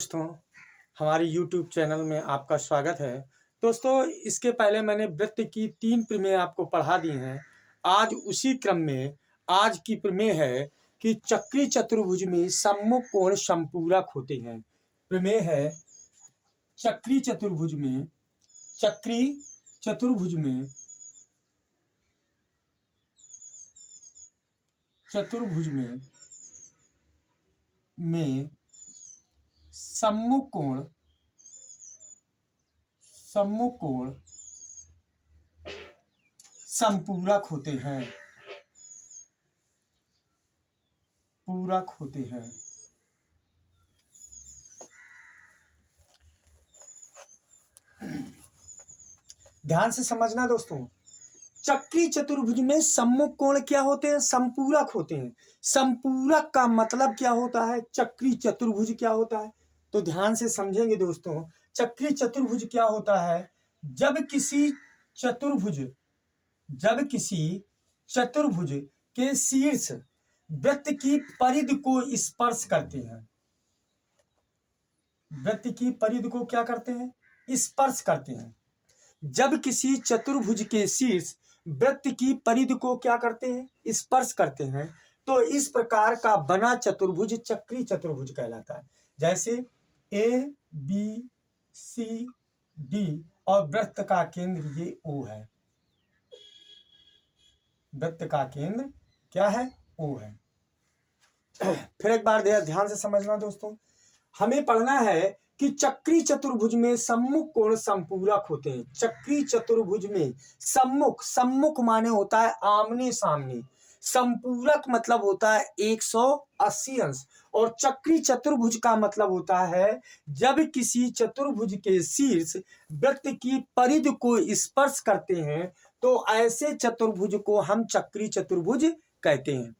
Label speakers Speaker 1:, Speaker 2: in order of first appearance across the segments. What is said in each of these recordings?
Speaker 1: दोस्तों, हमारे YouTube channel में आपका स्वागत है। दोस्तों, इसके पहले मैंने वृत्त की 3 प्रमेय आपको पढ़ा दी हैं। आज उसी क्रम में आज की प्रमेय है कि चक्री चतुर्भुज में सम्मुख कोण संपूरक होते हैं। प्रमेय है चक्री चतुर्भुज में चतुर्भुज में सम्मुख कोण संपूरक होते हैं। ध्यान से समझना दोस्तों, चक्री चतुर्भुज में सम्मुख कोण क्या होते हैं? संपूरक होते हैं। संपूरक का मतलब क्या होता है? चक्री चतुर्भुज क्या होता है? तो ध्यान से समझेंगे दोस्तों। चक्री चतुर्भुज क्या होता है? जब किसी चतुर्भुज के शीर्ष वृत्त की परिधि को स्पर्श करते हैं। वृत्त की परिधि को क्या करते हैं? स्पर्श करते हैं। जब किसी चतुर्भुज के शीर्ष वृत्त की परिधि को क्या करते हैं? स्पर्श करते हैं, तो इस प्रकार का बना चतुर्भुज चक्री चतुर्भुज कहलाता है। जैसे ए बी सी डी और वृत्त का केंद्र ये ओ है। वृत्त का केंद्र क्या है? ओ है। फिर एक बार ध्यान से समझना दोस्तों, हमें पढ़ना है कि चक्री चतुर्भुज में सम्मुख कोण संपूरक होते हैं। चक्री चतुर्भुज में सम्मुख माने होता है आमने सामने, संपूरक मतलब होता है 180 अंश, और चक्री चतुर्भुज का मतलब होता है जब किसी चतुर्भुज के शीर्ष वृत्त की परिधि को स्पर्श करते हैं, तो ऐसे चतुर्भुज को हम चक्री चतुर्भुज कहते हैं।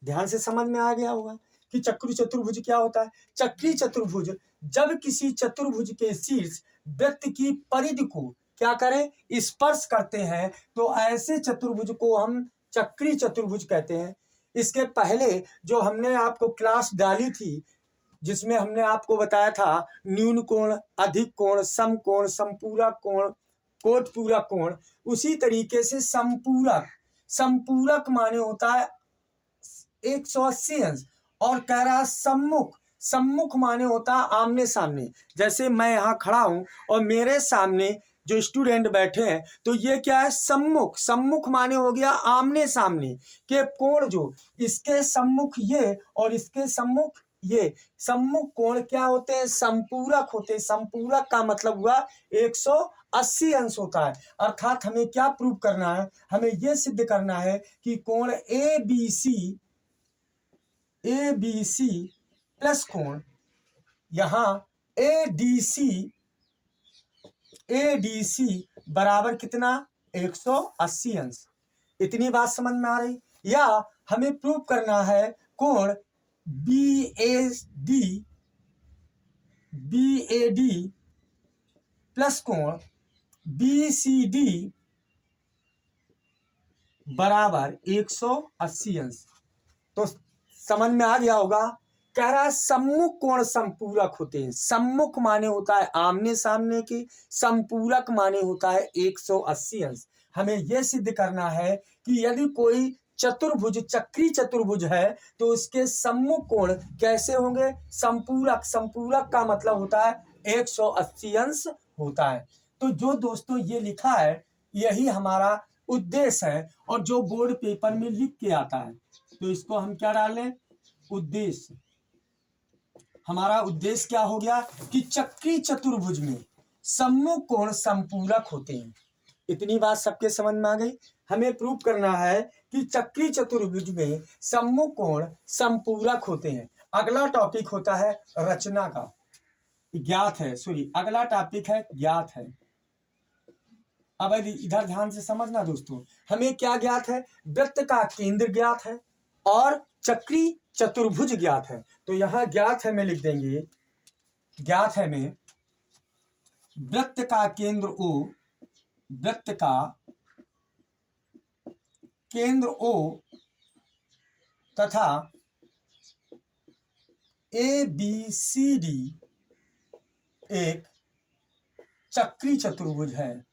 Speaker 1: ध्यान से समझ में आ गया होगा कि चक्री चतुर्भुज क्या होता है। चक्री चतुर्भुज जब किसी चतुर्भुज के शीर्ष वृत्त की परिधि को क्या करें? स्पर्श करते हैं, तो ऐसे चतुर्भुज को हम चक्री चतुर्भुज कहते हैं। इसके पहले जो हमने आपको क्लास डाली थी, जिसमें हमने आपको बताया था न्यून कोण, अधिक कोण, सम कोण, संपूरक कोण, कोटपूरक कोण, उसी तरीके से संपूरक माने होता है 180 अंश, और कह रहा सम्मुख माने होता है आमने सामने। जैसे मैं यहाँ खड़ा हूं और मेरे सामने जो स्टूडेंट बैठे हैं, तो ये क्या है? सम्मुख माने हो गया आमने सामने के कोण। जो इसके सम्मुख ये और इसके सम्मुख ये, सम्मुख कोण क्या होते हैं? संपूरक होते हैं। संपूरक का मतलब हुआ 180 अंश होता है। अर्थात हमें क्या प्रूव करना है? हमें यह सिद्ध करना है कि कोण ए बी सी प्लस कोण यहां ए डी सी बराबर कितना? 180 अंश। इतनी बात समझ में आ रही? या हमें प्रूव करना है कोण बी ए डी प्लस कोण बी सी डी बराबर 180 अंश। तो समझ में आ गया होगा। कह रहा है सम्मुख कोण संपूरक होते हैं। सम्मुख माने होता है आमने सामने के, संपूरक माने होता है 180 अंश। हमें यह सिद्ध करना है कि यदि कोई चतुर्भुज चक्री चतुर्भुज है, तो उसके सम्मुख कोण कैसे होंगे? संपूरक का मतलब होता है 180 अंश होता है। तो जो दोस्तों ये लिखा है, यही हमारा उद्देश्य है, और जो बोर्ड पेपर में लिख के आता है, तो इसको हम क्या डालें? उद्देश्य। हमारा उद्देश्य क्या हो गया कि चक्री चतुर्भुज में सम्मुख कोण संपूरक होते हैं। इतनी बात सबके समझ में आ गई। हमें प्रूव करना है कि चक्री चतुर्भुज में सम्मुख कोण संपूरक होते हैं। अगला टॉपिक होता है रचना का, ज्ञात है। अगला टॉपिक है ज्ञात है। अब इधर ध्यान से समझना दोस्तों, हमें क्या ज्ञात है? वृत्त का केंद्र ज्ञात है और चक्री चतुर्भुज ज्ञात है। तो यहां ज्ञात है में लिख देंगे, ज्ञात है में वृत्त का केंद्र ओ, वृत्त का केंद्र ओ तथा ABCD एक चक्री चतुर्भुज है।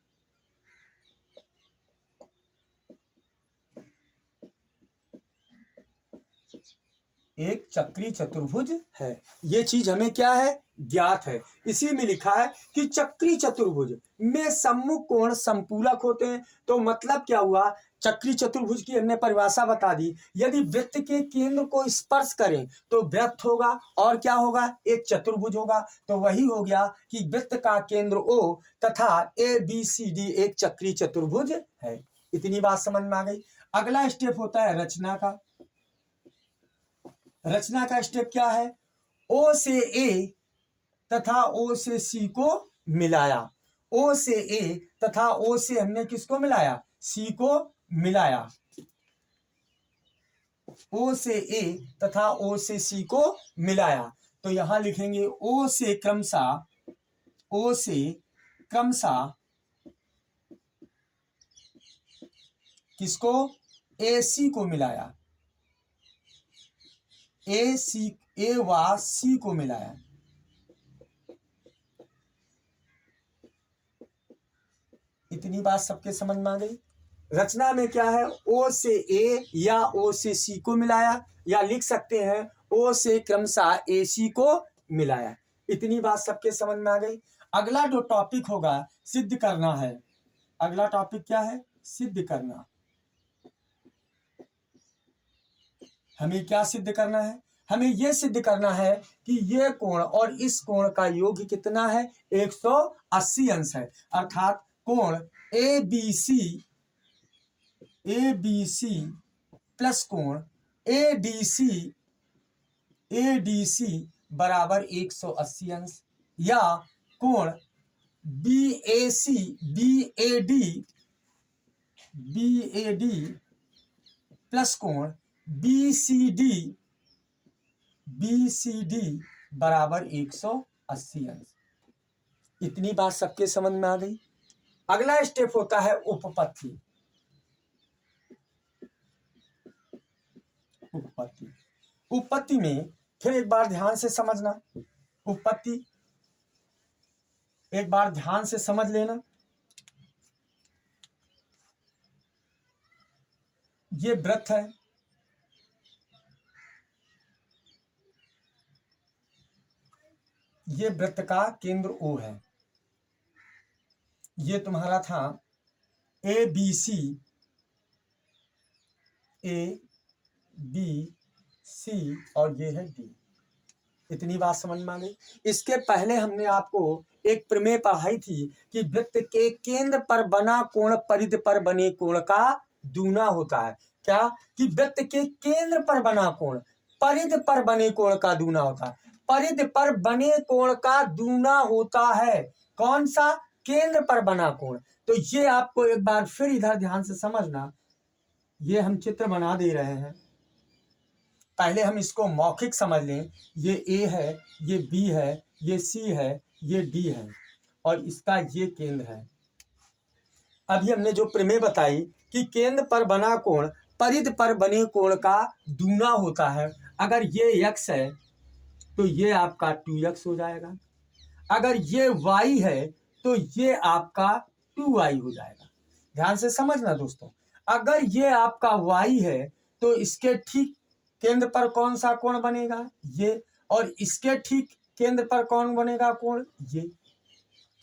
Speaker 1: एक चक्री चतुर्भुज है। ये चीज हमें क्या है, ज्ञात है। इसी में लिखा है कि चक्री चतुर्भुज में सम्मुख कोण संपूरक होते हैं। तो मतलब क्या हुआ, चक्री चतुर्भुज की हमने परिभाषा बता दी। यदि वृत्त के केंद्र को स्पर्श करें तो वृत्त होगा, और क्या होगा, एक चतुर्भुज होगा। तो वही हो गया कि वृत्त का केंद्र O तथा ABCD एक चक्री चतुर्भुज है। इतनी बात समझ में आ गई। अगला स्टेप होता है रचना का। रचना का स्टेप क्या है, O से A तथा O से C को मिलाया। O से A तथा O से हमने किसको मिलाया, C को मिलाया। O से A तथा O से C को मिलाया। तो यहां लिखेंगे O से क्रमशः किसको, AC को मिलाया। A व C को मिलाया। इतनी बात सबके समझ में आ गई। रचना में क्या है, O से A या O से C को मिलाया, या लिख सकते हैं O से क्रमशः AC को मिलाया। इतनी बात सबके समझ में आ गई। अगला जो टॉपिक होगा सिद्ध करना है। अगला टॉपिक क्या है, सिद्ध करना। हमें क्या सिद्ध करना है, हमें यह सिद्ध करना है कि ये कोण और इस कोण का योग कितना है, 180 अंश है। अर्थात कोण ABC प्लस कोण ADC बराबर 180 अंश, या कोण BAD प्लस कोण BCD बराबर 180 अंश। इतनी बात सबके समझ में आ गई। अगला स्टेप होता है उपपत्ति। उपपत्ति में फिर एक बार ध्यान से समझना। उपपत्ति एक बार ध्यान से समझ लेना। ये वृत्त है, ये वृत्त का केंद्र O है। ये तुम्हारा था ABC और ये है D। इतनी बात समझ में आ गई। इसके पहले हमने आपको एक प्रमेय पढ़ाई थी कि वृत्त के केंद्र पर बना कोण परिधि पर बने कोण का दूना होता है। क्या, कि वृत्त के केंद्र पर बना कोण परिधि पर बने कोण का दूना होता है। परिधि पर बने कोण का दूना होता है। कौन सा, केंद्र पर बना कोण। तो ये आपको एक बार फिर इधर ध्यान से समझना। ये हम चित्र बना दे रहे हैं, पहले हम इसको मौखिक समझ लें। ये A है, ये B है, ये C है, ये D है, और इसका ये केंद्र है। अभी हमने जो प्रमेय बताई कि केंद्र पर बना कोण परिधि पर बने कोण का दूना होता है। अगर ये x है तो ये आपका 2x हो जाएगा। अगर ये y है तो ये आपका 2y हो जाएगा। ध्यान से समझना दोस्तों। अगर ये आपका y है तो इसके ठीक केंद्र पर कौन सा कोण बनेगा, ये, और इसके ठीक केंद्र पर कौन बनेगा कोण, ये।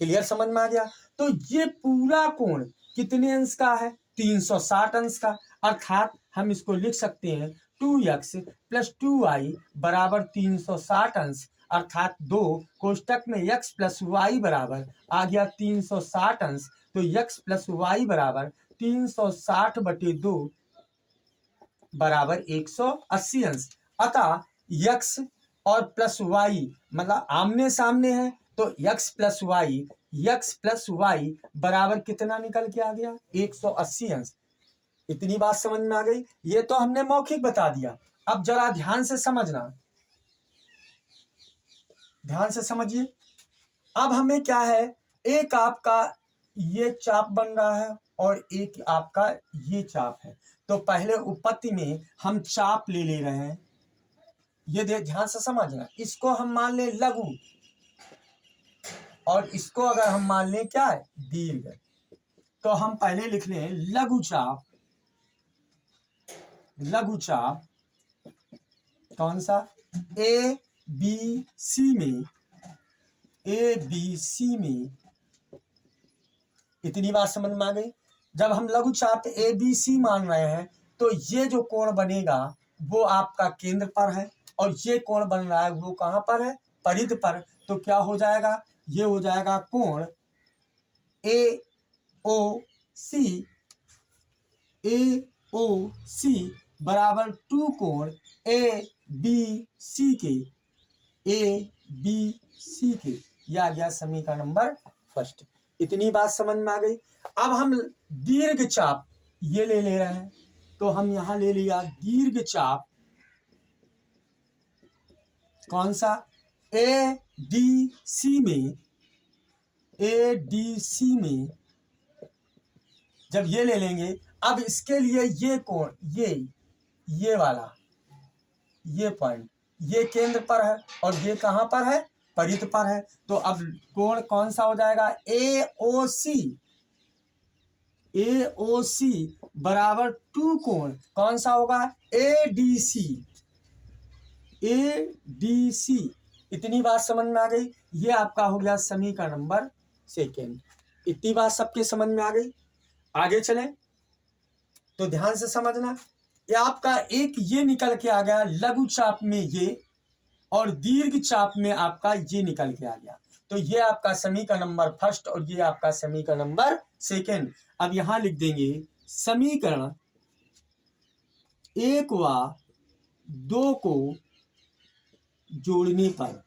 Speaker 1: क्लियर, समझ में आ गया। तो ये पूरा कोण कितने अंश का है, 360 अंश का। अर्थात हम इसको लिख सकते हैं 2x प्लस 2y बराबर 360 अंश। अर्थात 2 कोष्टक में x प्लस वाई बराबर आ गया 360 अंश। तो x प्लस वाई बराबर 360/2 बराबर 180 अंश। अतः x और प्लस y मतलब आमने सामने है, तो x प्लस वाई बराबर कितना निकल के आ गया, 180 अंश। इतनी बात समझ में आ गई। ये तो हमने मौखिक बता दिया। अब जरा ध्यान से समझना, ध्यान से समझिए। अब हमें क्या है, एक आपका ये चाप बन रहा है और एक आपका ये चाप है। तो पहले उपपत्ति में हम चाप ले रहे हैं। ये ध्यान से समझना, इसको हम मान लें लघु और इसको अगर हम मान लें क्या है दीर्घ, तो हम पहले लिख लें लघु चाप कौन सा ए बी सी में इतनी बात समझ में आ गई। जब हम लघु चाप ए बी सी मान रहे हैं तो ये जो कोण बनेगा वो आपका केंद्र पर है और ये कोण बन रहा है वो कहाँ पर है परिध पर। तो क्या हो जाएगा, ये हो जाएगा कोण ए ओ सी बराबर 2 कोण ए बी सी के। यह आ गया समीकरण नंबर फर्स्ट। इतनी बात समझ में आ गई। अब हम दीर्घ चाप ये ले रहे हैं, तो हम यहां ले लिया दीर्घ चाप कौन सा ए डी सी में जब ये ले लेंगे, अब इसके लिए ये कोण ये वाला ये पॉइंट ये केंद्र पर है और ये कहां पर है परिध पर है। तो अब कोण कौन सा हो जाएगा ए ओ सी बराबर 2 कोण कौन सा होगा ए डी सी। इतनी बात समझ में आ गई। ये आपका हो गया समीकरण नंबर सेकेंड। इतनी बात सबके समझ में आ गई। आगे चलें तो ध्यान से समझना, ये आपका एक ये निकल के आ गया लघु चाप में ये और दीर्घ चाप में आपका ये निकल के आ गया। तो ये आपका समीकरण नंबर फर्स्ट और ये आपका समीकरण नंबर सेकेंड। अब यहां लिख देंगे समीकरण 1 व 2 को जोड़ने पर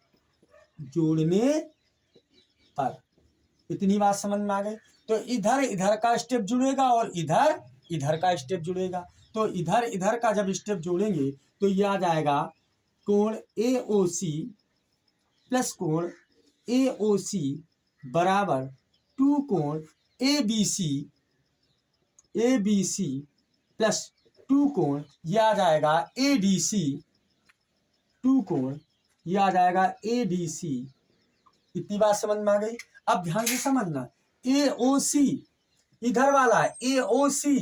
Speaker 1: इतनी बात समझ में आ गई। तो इधर का स्टेप जुड़ेगा और इधर का स्टेप जुड़ेगा। तो इधर का जब स्टेप जोड़ेंगे तो ये आ जाएगा कोण ए ओ सी प्लस कोण ए ओ सी बराबर 2 कोण ए बी सी प्लस 2 कोण यह आ जाएगा ए डी सी 2 कोण यह आ जाएगा ए डी सी। इतनी बात समझ में आ गई। अब ध्यान से समझना, ए ओ सी इधर वाला ए ओ सी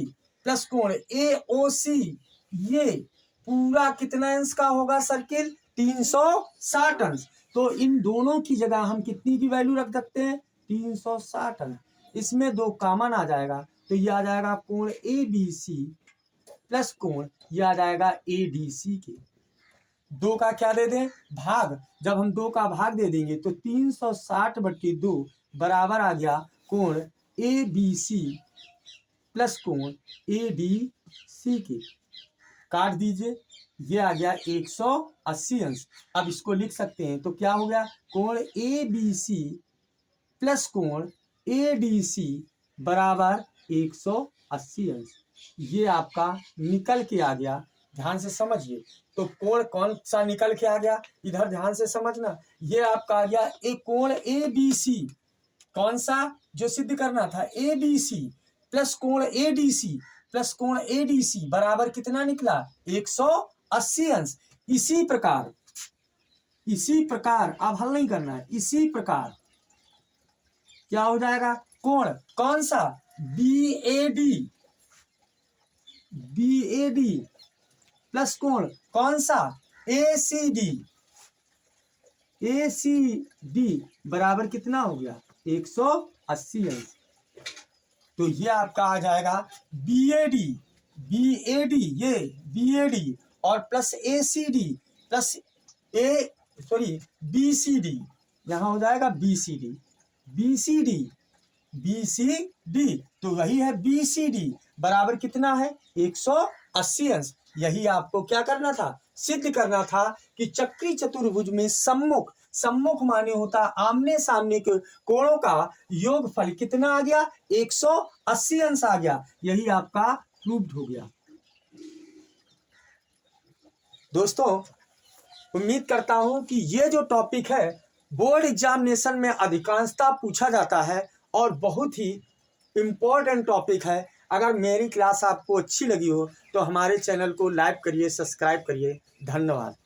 Speaker 1: प्लस कोण ए ओ सी ये पूरा कितना अंश का होगा सर्किल 360 अंश। तो इन दोनों की जगह हम कितनी की वैल्यू रख सकते हैं 360 अंश। इसमें 2 कॉमन आ जाएगा तो ये आ जाएगा कोण ए बी सी प्लस कोण ये आ जाएगा ए डी सी के। 2 का क्या दे दें भाग। जब हम 2 का भाग दे देंगे तो 360/2 बराबर आ गया कोण ए बी सी प्लस कोण ए डी सी के। काट दीजिए, ये आ गया 180 अंश। अब इसको लिख सकते हैं तो क्या हो गया कोण ए बी सी प्लस कोण ए डी सी बराबर 180 अंश। ये आपका निकल के आ गया। ध्यान से समझिए, तो कोण कौन सा निकल के आ गया इधर ध्यान से समझना। ये आपका आ गया एक कोण ए बी सी कौन सा जो सिद्ध करना था ए बी सी प्लस कोण ए डी सी प्लस कोण ए डी सी बराबर कितना निकला 180 अंश। इसी प्रकार अब हल नहीं करना है। इसी प्रकार क्या हो जाएगा कोण कौन सा बी ए डी प्लस कोण कौन सा ए सी डी बराबर कितना हो गया 180 अंश। तो ये आपका आ जाएगा बी ए डी ये बी ए डी और plus A C D plus B C D यहाँ हो जाएगा बी सी डी। तो वही है बी सी डी बराबर कितना है 180 अंश। यही आपको क्या करना था सिद्ध करना था कि चक्री चतुर्भुज में सम्मुख माने होता आमने सामने के कोणों का योगफल कितना आ गया 180 अंश आ गया। यही आपका प्रूव्ड हो गया। दोस्तों उम्मीद करता हूं कि ये जो टॉपिक है बोर्ड एग्जामिनेशन में अधिकांशतः पूछा जाता है और बहुत ही इम्पोर्टेंट टॉपिक है। अगर मेरी क्लास आपको अच्छी लगी हो तो हमारे चैनल को लाइक करिए, सब्सक्राइब करिए। धन्यवाद।